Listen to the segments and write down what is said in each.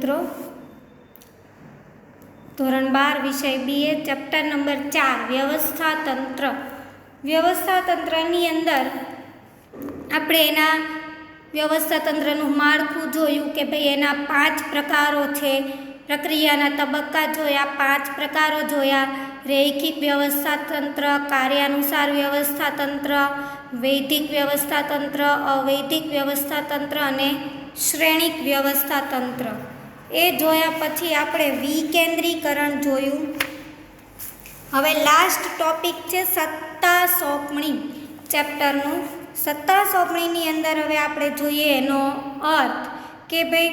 મિત્રો, ધોરણ 12 વિષય BA ચેપ્ટર નંબર 4 વ્યવસ્થા તંત્ર. વ્યવસ્થા તંત્રની અંદર આપણે એના વ્યવસ્થા તંત્રનું માળખું જોયું કે ભાઈ એના 5 પ્રકારો છે. પ્રક્રિયાના તબક્કા જોયા, 5 પ્રકારો જોયા: રૈખિક વ્યવસ્થા તંત્ર, કાર્યાનુસાર વ્યવસ્થા તંત્ર, વૈદિક વ્યવસ્થા તંત્ર, અવૈદિક વ્યવસ્થા તંત્ર અને શ્રેણિક વ્યવસ્થા તંત્ર. એ જોયા પછી આપણે વિકેન્દ્રીકરણ જોયું. હવે લાસ્ટ ટોપિક છે સત્તા સોંપણી ચેપ્ટરનું. સત્તા સોંપણીની અંદર હવે આપણે જોઈએ એનો અર્થ કે ભાઈ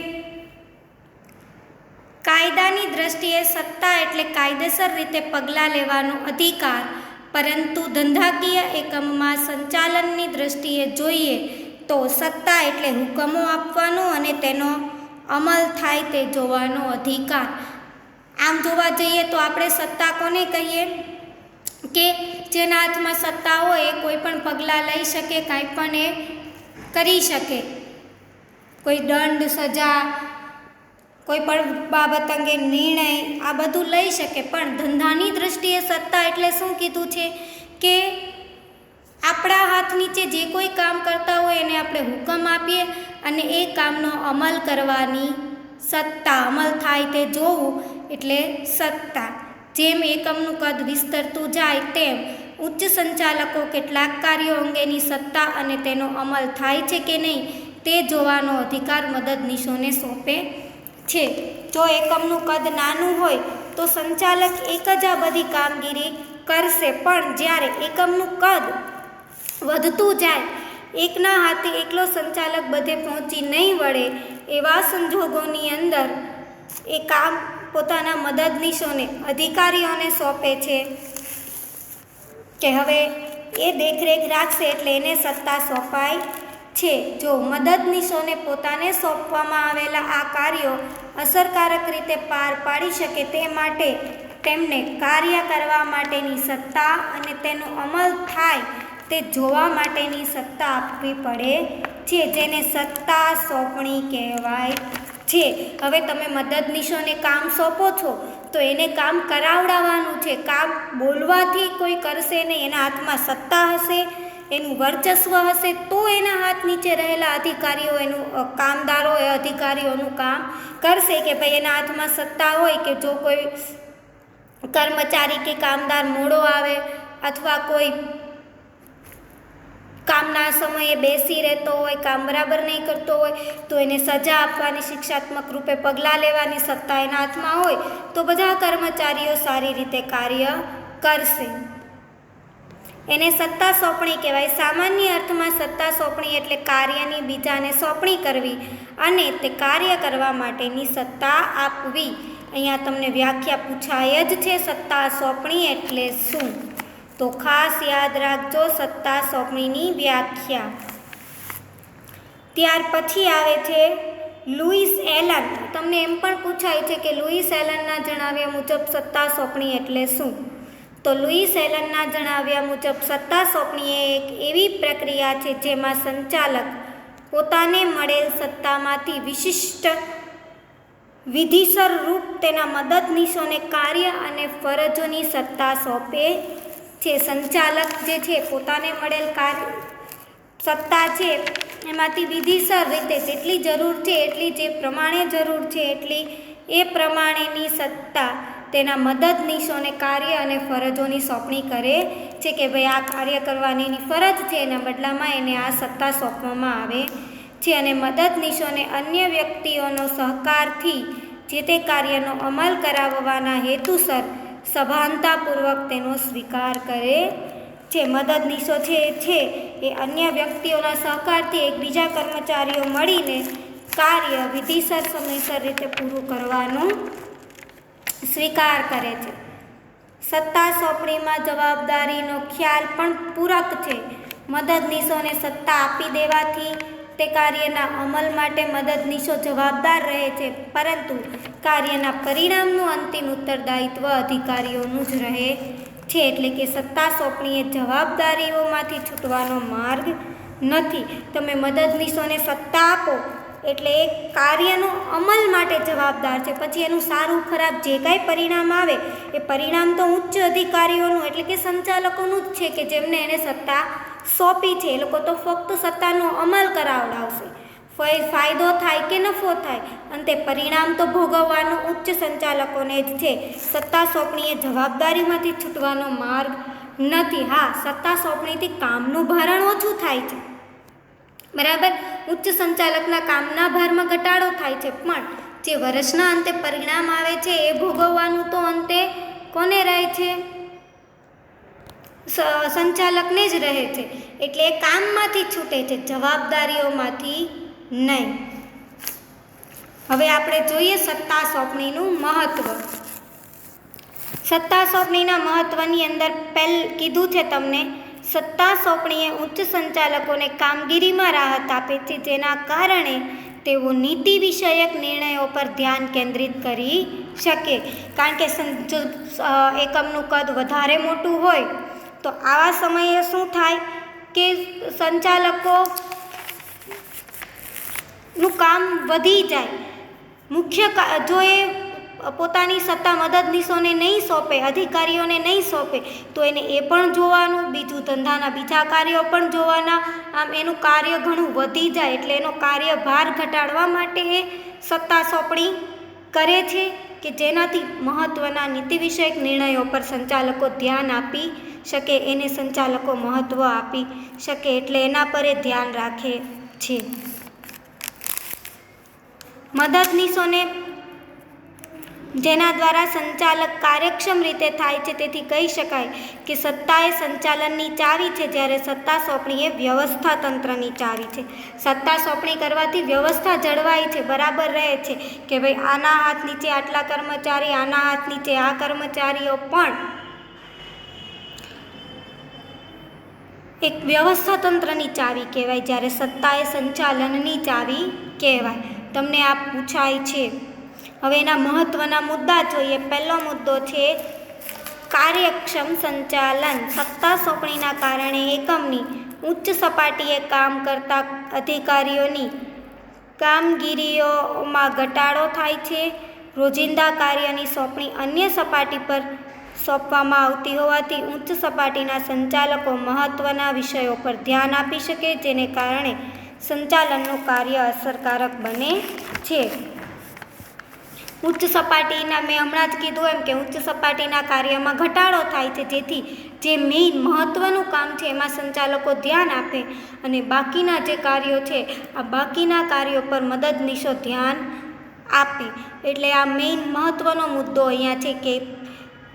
કાયદાની દ્રષ્ટિએ સત્તા એટલે કાયદેસર રીતે પગલાં લેવાનો અધિકાર, પરંતુ ધંધાકીય એકમમાં સંચાલનની દ્રષ્ટિએ જોઈએ તો સત્તા એટલે હુકમો આપવાનો અને તેનો અમલ થાય તે જોવાનો અધિકાર. આમ જોવા જઈએ તો આપણે સત્તા કોને કહીએ કે જેના હાથમાં સત્તા હોય એ કોઈ પણ પગલાં લઈ શકે, કાંઈ પણ એ કરી શકે. કોઈ દંડ, સજા, કોઈ પણ બાબત અંગે નિર્ણય આ બધું લઈ શકે. પણ ધંધાની દ્રષ્ટિએ સત્તા એટલે શું કીધું છે કે આપણા હાથ નીચે જે કોઈ કામ કરતા હોય એને આપણે હુકમ આપીએ અને એ કામનો અમલ કરવાની સત્તા, અમલ થાય તે જોવું એટલે સત્તા. જેમ એકમનું કદ વિસ્તરતું જાય તેમ ઉચ્ચ સંચાલકો કેટલાક કાર્યો અંગેની સત્તા અને તેનો અમલ થાય છે કે નહીં તે જોવાનો અધિકાર મદદનીશોને સોંપે છે. જો એકમનું કદ નાનું હોય તો સંચાલક એક જ આ બધી કામગીરી કરશે, પણ જ્યારે એકમનું કદ વધતું જાય, એકના હાથે એકલો સંચાલક બધે પહોંચી નહીં વળે, એવા સંજોગોની અંદર એ કામ પોતાના મદદનીશોને, અધિકારીઓને સોંપે છે કે હવે એ દેખરેખ રાખશે એટલે એને સત્તા સોંપાય છે. જો મદદનીશોને પોતાને સોંપવામાં આવેલા આ કાર્યો અસરકારક રીતે પાર પાડી શકે તે માટે તેમને કાર્ય કરવા માટેની સત્તા અને તેનો અમલ થાય તે જોવા માટેની સત્તા આપવી પડે છે, જેને સત્તા સોંપણી કહેવાય છે. હવે તમે મદદનીશોને કામ સોંપો છો તો એને કામ કરાવડાવવાનું છે. કામ બોલવાથી કોઈ કરશે નહીં. એના હાથમાં સત્તા હશે, એનું વર્ચસ્વ હશે તો એના હાથ નીચે રહેલા અધિકારીઓ, એનું કામદારો એ અધિકારીઓનું કામ કરશે. કે ભાઈ એના હાથમાં સત્તા હોય કે જો કોઈ કર્મચારી કે કામદાર મોડો આવે અથવા કોઈ કામના સમયે બેસી રહેતો હોય, કામ બરાબર નહીં કરતો હોય તો એને સજા આપવાની, શિક્ષાત્મક રૂપે પગલાં લેવાની સત્તા એના હાથમાં હોય તો બધા કર્મચારીઓ સારી રીતે કાર્ય કરશે. એને સત્તા સોંપણી કહેવાય. સામાન્ય અર્થમાં સત્તા સોંપણી એટલે કાર્યની બીજાને સોંપણી કરવી અને તે કાર્ય કરવા માટેની સત્તા આપવી. અહીંયા તમને વ્યાખ્યા પૂછાય જ છે, સત્તા સોંપણી એટલે શું? તો ખાસ યાદ રાખજો સત્તા સોંપણીની વ્યાખ્યા. ત્યાર પછી આવે છે લુઈસ એલન. તમને એમ પણ પૂછાય છે કે લુઈસ એલનના જણાવ્યા મુજબ સત્તા સોંપણી એટલે શું? તો લુઈસ એલનના જણાવ્યા મુજબ સત્તા સોંપણી એ એક એવી પ્રક્રિયા છે જેમાં સંચાલક પોતાને મળેલ સત્તામાંથી વિશિષ્ટ વિધિસર રૂપ તેના મદદનીશોને કાર્ય અને ફરજોની સત્તા સોંપે છે. સંચાલક જે છે પોતાને મળેલ સત્તા છે એમાંથી વિધિસર રીતે જેટલી જરૂર છે એટલી, જે પ્રમાણે જરૂર છે એટલી, એ પ્રમાણેની સત્તા તેના મદદનીશોને કાર્ય અને ફરજોની સોંપણી કરે છે. કે ભાઈ આ કાર્ય કરવાની એની ફરજ છે, એના બદલામાં એને આ સત્તા સોંપવામાં આવે છે અને મદદનીશોને અન્ય વ્યક્તિઓનો સહકારથી જે તે કાર્યનો અમલ કરાવવાના હેતુસર સભાનતાપૂર્વક તેનો સ્વીકાર કરે છે. મદદનીશો છે એ અન્ય વ્યક્તિઓના સહકારથી એકબીજા કર્મચારીઓ મળીને કાર્ય વિધિસર સમયસર રીતે પૂરું કરવાનો સ્વીકાર કરે છે. સત્તા સોંપણીમાં જવાબદારીનો ખ્યાલ પણ પૂરક છે. મદદનીશોને સત્તા આપી દેવાથી તે કાર્યના અમલ માટે મદદનીશો જવાબદાર રહે છે, પરંતુ કાર્યના પરિણામનું અંતિમ ઉત્તરદાયિત્વ અધિકારીઓનું જ રહે છે. એટલે કે સત્તા સોંપણી એ જવાબદારીઓમાંથી છૂટવાનો માર્ગ નથી. તમે મદદનીશોને સત્તા આપો એટલે એ કાર્યનો અમલ માટે જવાબદાર છે. પછી એનું સારું ખરાબ જે કાંઈ પરિણામ આવે એ પરિણામ તો ઉચ્ચ અધિકારીઓનું એટલે કે સંચાલકોનું જ છે, કે જેમને એને સત્તા સોંપી છે. એ લોકો તો ફક્ત સત્તાનો અમલ કરાવડાવશે. ફાયદો થાય કે નફો થાય, અંતે પરિણામ તો ભોગવવાનો ઉચ્ચ સંચાલકોને જ છે. સત્તા સોંપણી એ જવાબદારીમાંથી છૂટવાનો માર્ગ નથી. હા, સત્તા સોંપણીથી કામનું ભારણ ઓછું થાય છે, બરાબર. ઉચ્ચ સંચાલકના કામના ભારમાં ઘટાડો થાય છે, પણ જે વર્ષના અંતે પરિણામ આવે છે એ ભોગવવાનું તો અંતે કોને રહે છે? સંચાલકને જ રહે છે. એટલે એ કામમાંથી છૂટે છે, જવાબદારીઓમાંથી નહીં. હવે આપણે જોઈએ સત્તા સોંપણીનું મહત્વ. સત્તા સોંપણીના મહત્વની અંદર કીધું છે તમને, સત્તા સોંપણીએ ઉચ્ચ સંચાલકોને કામગીરીમાં રાહત આપે છે, જેના કારણે તેઓ નીતિ વિષયક નિર્ણયો પર ધ્યાન કેન્દ્રિત કરી શકે. કારણ કે જો એકમનું કદ વધારે મોટું હોય તો આવા સમયે શું થાય કે સંચાલકોનું કામ વધી જાય. જો એ પોતાની સત્તા મદદનીશોને નહીં સોંપે, અધિકારીઓને નહીં સોંપે, તો એને એ પણ જોવાનું, બીજું ધંધાના બીજા કાર્યો પણ જોવાના. આમ એનું કાર્ય ઘણું વધી જાય. એટલે એનો કાર્યભાર ઘટાડવા માટે એ સત્તા સોંપણી કરે છે, કે જેનાથી મહત્ત્વના નીતિ વિષયક નિર્ણયો પર સંચાલકો ધ્યાન આપી શકે, એને સંચાલકો મહત્ત્વ આપી શકે. એટલે એના પર એ ધ્યાન રાખે છે. મદદનીશોને જેના દ્વારા સંચાલક કાર્યક્ષમ રીતે થાય છે, તેથી કહી શકાય કે સત્તા એ સંચાલનની ચાવી છે, જ્યારે સત્તા સોંપણી એ વ્યવસ્થા તંત્રની ચાવી છે. સત્તા સોંપણી કરવાથી વ્યવસ્થા જળવાય છે, બરાબર રહે છે, કે ભાઈ આના હાથ નીચે આટલા કર્મચારી, આના હાથ નીચે આ કર્મચારીઓ, પણ એક વ્યવસ્થા તંત્રની ચાવી કહેવાય, જ્યારે સત્તા એ સંચાલનની ચાવી કહેવાય. તમને આ પૂછાય છે. હવે એના મહત્ત્વના મુદ્દા જોઈએ. પહેલો મુદ્દો છે કાર્યક્ષમ સંચાલન. સત્તા સોંપણીના કારણે એકમની ઉચ્ચ સપાટીએ કામ કરતા અધિકારીઓની કામગીરીઓમાં ઘટાડો થાય છે. રોજિંદા કાર્યની સોંપણી અન્ય સપાટી પર સોંપવામાં આવતી હોવાથી ઉચ્ચ સપાટીના સંચાલકો મહત્ત્વના વિષયો પર ધ્યાન આપી શકે, જેને કારણે સંચાલનનું કાર્ય અસરકારક બને છે. ઉચ્ચ સપાટીના, મેં હમણાં જ કીધું એમ કે ઉચ્ચ સપાટીના કાર્યમાં ઘટાડો થાય છે, જેથી જે મેઇન મહત્ત્વનું કામ છે એમાં સંચાલકો ધ્યાન આપે, અને બાકીના જે કાર્યો છે આ બાકીના કાર્યો પર મદદનીશો ધ્યાન આપે. એટલે આ મેઇન મહત્ત્વનો મુદ્દો અહીંયા છે કે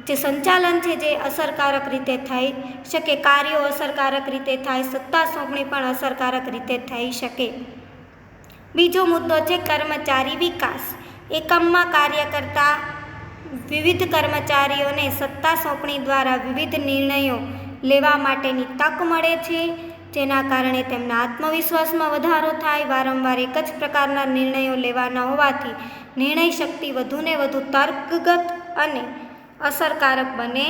જે સંચાલન છે જે અસરકારક રીતે થઈ શકે, કાર્યો અસરકારક રીતે થાય, સત્તા સોંપણી પણ અસરકારક રીતે થઈ શકે. બીજો મુદ્દો છે કર્મચારી વિકાસ. એકમમાં કાર્ય કરતા વિવિધ કર્મચારીઓને સત્તા સોંપણી દ્વારા વિવિધ નિર્ણયો લેવા માટેની તક મળે છે, જેના કારણે તેમના આત્મવિશ્વાસમાં વધારો થાય. વારંવાર એક જ પ્રકારના નિર્ણયો લેવાના હોવાથી નિર્ણય શક્તિ વધુને વધુ તર્કગત અને અસરકારક બને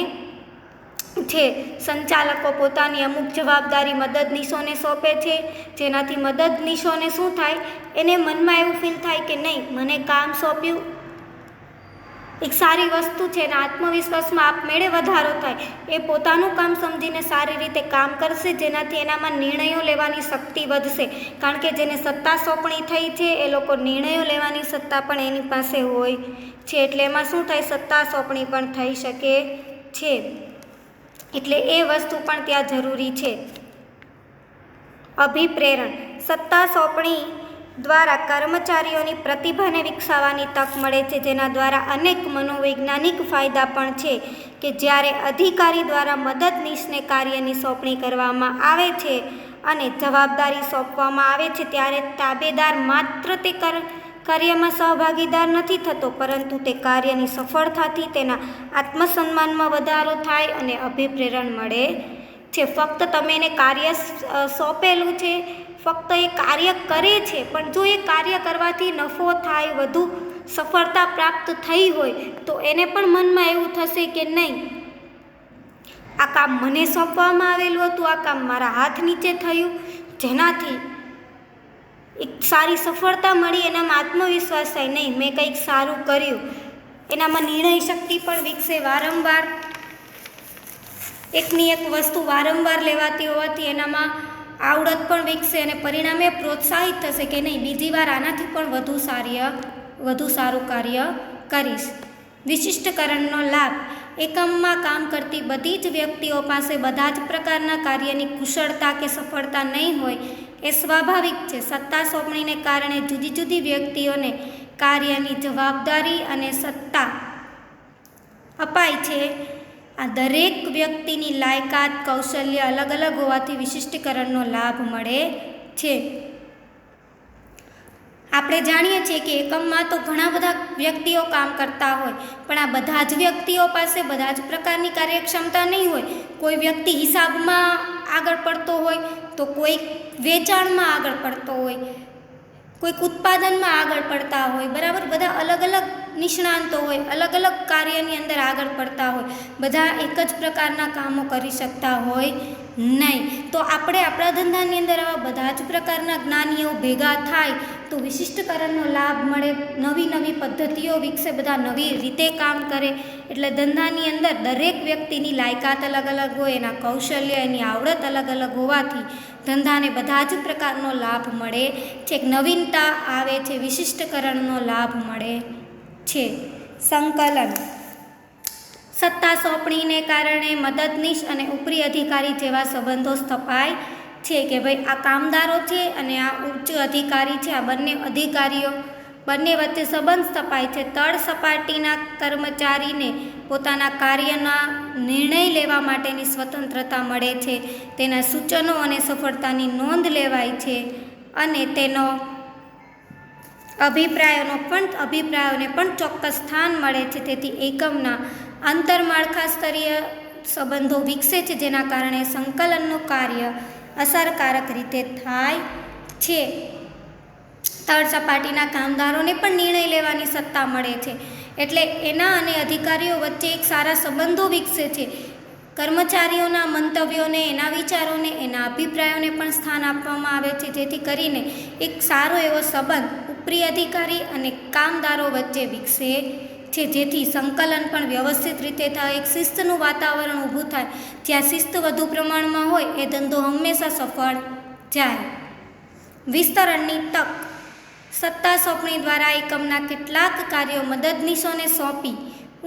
છે. સંચાલકો પોતાની અમુક જવાબદારી મદદનીશોને સોંપે છે, જેનાથી મદદનીશોને શું થાય, એને મનમાં એવું ફીલ થાય કે નહીં, મને કામ સોંપ્યું એક સારી વસ્તુ છે, અને આત્મવિશ્વાસમાં આપમેળે વધારો થાય. એ પોતાનું કામ સમજીને સારી રીતે કામ કરશે, જેનાથી એનામાં નિર્ણયો લેવાની શક્તિ વધશે. કારણ કે જેને સત્તા સોંપણી થઈ છે એ લોકો નિર્ણયો લેવાની સત્તા પણ એની પાસે હોય છે. એટલે એમાં શું થાય, સત્તા સોંપણી પણ થઈ શકે છે. એટલે એ વસ્તુ પણ ત્યાં જરૂરી છે. અભિપ્રેરણ. સત્તા સોંપણી દ્વારા કર્મચારીઓની પ્રતિભાને વિકસાવવાની તક મળે છે, જેના દ્વારા અનેક મનોવૈજ્ઞાનિક ફાયદા પણ છે, કે જ્યારે અધિકારી દ્વારા મદદનીશને કાર્યની સોંપણી કરવામાં આવે છે અને જવાબદારી સોંપવામાં આવે છે, ત્યારે તાબેદાર માત્ર તે કાર્યમાં સહભાગીદાર નથી થતો, પરંતુ તે કાર્યની સફળતાથી તેના આત્મસન્માનમાં વધારો થાય અને અભિપ્રેરણ મળે છે. ફક્ત તમે એને કાર્ય સોંપેલું છે, ફક્ત એ કાર્ય કરે છે, પણ જો એ કાર્ય કરવાથી નફો થાય, વધુ સફળતા પ્રાપ્ત થઈ હોય, તો એને પણ મનમાં એવું થશે કે નહીં, આ કામ મને સોંપવામાં આવેલું હતું, આ કામ મારા હાથ નીચે થયું, જેનાથી એક સારી સફળતા મળી, એનામાં આત્મવિશ્વાસ થાય, નહીં મેં કંઈક સારું કર્યું, એનામાં નિર્ણય શક્તિ પણ વિકસે. વારંવાર એકની એક વસ્તુ વારંવાર લેવાતી હોવાથી એનામાં આવડત પણ વિકસે અને પરિણામે પ્રોત્સાહિત થશે કે નહીં, બીજી વાર આનાથી પણ વધુ સારું કાર્ય કરીશ. વિશિષ્ટકરણનો લાભ. એકમમાં કામ કરતી બધી જ વ્યક્તિઓ પાસે બધા જ પ્રકારના કાર્યની કુશળતા કે સફળતા નહીં હોય એ સ્વાભાવિક છે. સત્તા સોંપણીને કારણે જુદી જુદી વ્યક્તિઓને કાર્યની જવાબદારી અને સત્તા અપાય છે. આ દરેક વ્યક્તિની લાયકાત કૌશલ્ય અલગ અલગ હોવાથી વિશિષ્ટીકરણનો લાભ મળે છે. આપણે જાણીએ છીએ કે એકમમાં તો ઘણા બધા વ્યક્તિઓ કામ કરતા હોય, પણ આ બધા જ વ્યક્તિઓ પાસે બધા જ પ્રકારની કાર્યક્ષમતા નહીં હોય. કોઈ વ્યક્તિ હિસાબમાં આગળ પડતો હોય તો કોઈક વેચાણમાં આગળ પડતો હોય, કોઈક ઉત્પાદનમાં આગળ પડતા હોય, બરાબર. બધા અલગ અલગ નિષ્ણાંતો હોય, અલગ અલગ કાર્યની અંદર આગળ પડતા હોય, બધા એક જ પ્રકારના કામો કરી શકતા હોય નહીં. તો આપણે આપણા ધંધાની અંદર આવા બધા જ પ્રકારના જ્ઞાનીઓ ભેગા થાય તો વિશિષ્ટકરણનો લાભ મળે, નવી નવી પદ્ધતિઓ વિકસે, બધા નવી રીતે કામ કરે. એટલે ધંધાની અંદર દરેક વ્યક્તિની લાયકાત અલગ અલગ હોય, એના કૌશલ્ય, એની આવડત અલગ અલગ હોવાથી ધંધાને બધા જ પ્રકારનો લાભ મળે છે. નવીનતા આવે છે, વિશિષ્ટકરણનો લાભ મળે છે. સંકલન. સત્તા સોંપણીને કારણે મદદનીશ અને ઉપરી અધિકારી જેવા સંબંધો સ્થપાય છે કે ભાઈ આ કામદારો છે અને આ ઉચ્ચ અધિકારી છે, આ બંને અધિકારીઓ બંને વચ્ચે સંબંધ સ્થપાય છે. તળ સપાટીના કર્મચારીને પોતાના કાર્યના નિર્ણય લેવા માટેની સ્વતંત્રતા મળે છે, તેના સૂચનો અને સફળતાની નોંધ લેવાય છે અને તેનો અભિપ્રાયોને પણ ચોક્કસ સ્થાન મળે છે. તેથી એકમના આંતરમાળખા સ્તરીય સંબંધો વિકસે છે, જેના કારણે સંકલનનું કાર્ય અસરકારક રીતે થાય છે. તળ સપાટીના કામદારોને પણ નિર્ણય લેવાની સત્તા મળે છે, એટલે એના અને અધિકારીઓ વચ્ચે એક સારા સંબંધો વિકસે છે. કર્મચારીઓના મંતવ્યોને, એના વિચારોને, એના અભિપ્રાયોને પણ સ્થાન આપવામાં આવે છે, જેથી કરીને એક સારો એવો સંબંધ ઉપરી અધિકારી અને કામદારો વચ્ચે વિકસે છે, જેથી સંકલન પણ વ્યવસ્થિત રીતે થાય, એક શિસ્તનું વાતાવરણ ઊભું થાય. જ્યાં શિસ્ત વધુ પ્રમાણમાં હોય એ ધંધો હંમેશા સફળ જાય. વિસ્તરણની તક. સત્તા સોંપણી દ્વારા એકમના કેટલાક કાર્યો મદદનીશોને સોંપી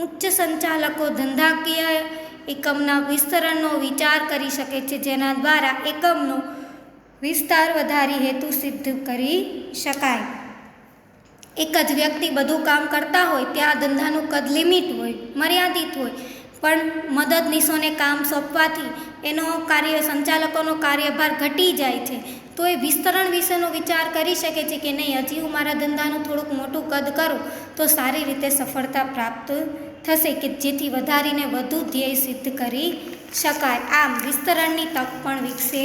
ઉચ્ચ સંચાલકો ધંધાકીય એકમના વિસ્તરણનો વિચાર કરી શકે છે, જેના દ્વારા એકમનો વિસ્તાર વધારી હેતુ સિદ્ધ કરી શકાય. એક જ વ્યક્તિ બધું કામ કરતા હોય ત્યાં ધંધાનું કદ લિમિટ હોય, મર્યાદિત હોય, પણ મદદનીશોને કામ સોંપવાથી એનો સંચાલકોનો કાર્યભાર ઘટી જાય છે. તો એ વિસ્તરણ વિશેનો વિચાર કરી શકે છે કે નહીં, હજી હું મારા ધંધાનું થોડુંક મોટું કદ કરું તો સારી રીતે સફળતા પ્રાપ્ત થશે, કે જેથી વધારીને વધુ ધ્યેય સિદ્ધ કરી શકાય. આમ વિસ્તરણની તક પણ વિકસે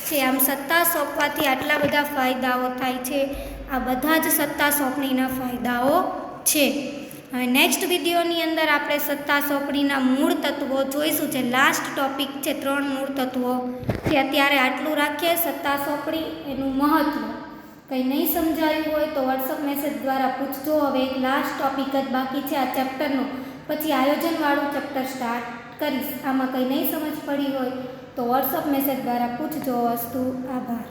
છે. આમ સત્તા સોંપવાથી આટલા બધા ફાયદાઓ થાય છે. આ બધા જ સત્તા સોંપણીના ફાયદાઓ છે. હવે નેક્સ્ટ વિડીયોની અંદર આપણે સત્તા સોંપણીના મૂળ તત્વો જોઈશું, જે લાસ્ટ ટોપિક છે, 3 મૂળ તત્વો. જે અત્યારે આટલું રાખીએ. સત્તા સોંપણી, એનું મહત્ત્વ. કંઈ નહીં સમજાયું હોય તો વોટ્સઅપ મેસેજ દ્વારા પૂછજો. હવે એક લાસ્ટ ટોપિક જ બાકી છે આ ચેપ્ટરનો, પછી આયોજનવાળું ચેપ્ટર સ્ટાર્ટ કરીશ. આમાં કંઈ નહીં સમજ પડી હોય તો વોટ્સઅપ મેસેજ દ્વારા પૂછજો. અસ્તુ. આભાર.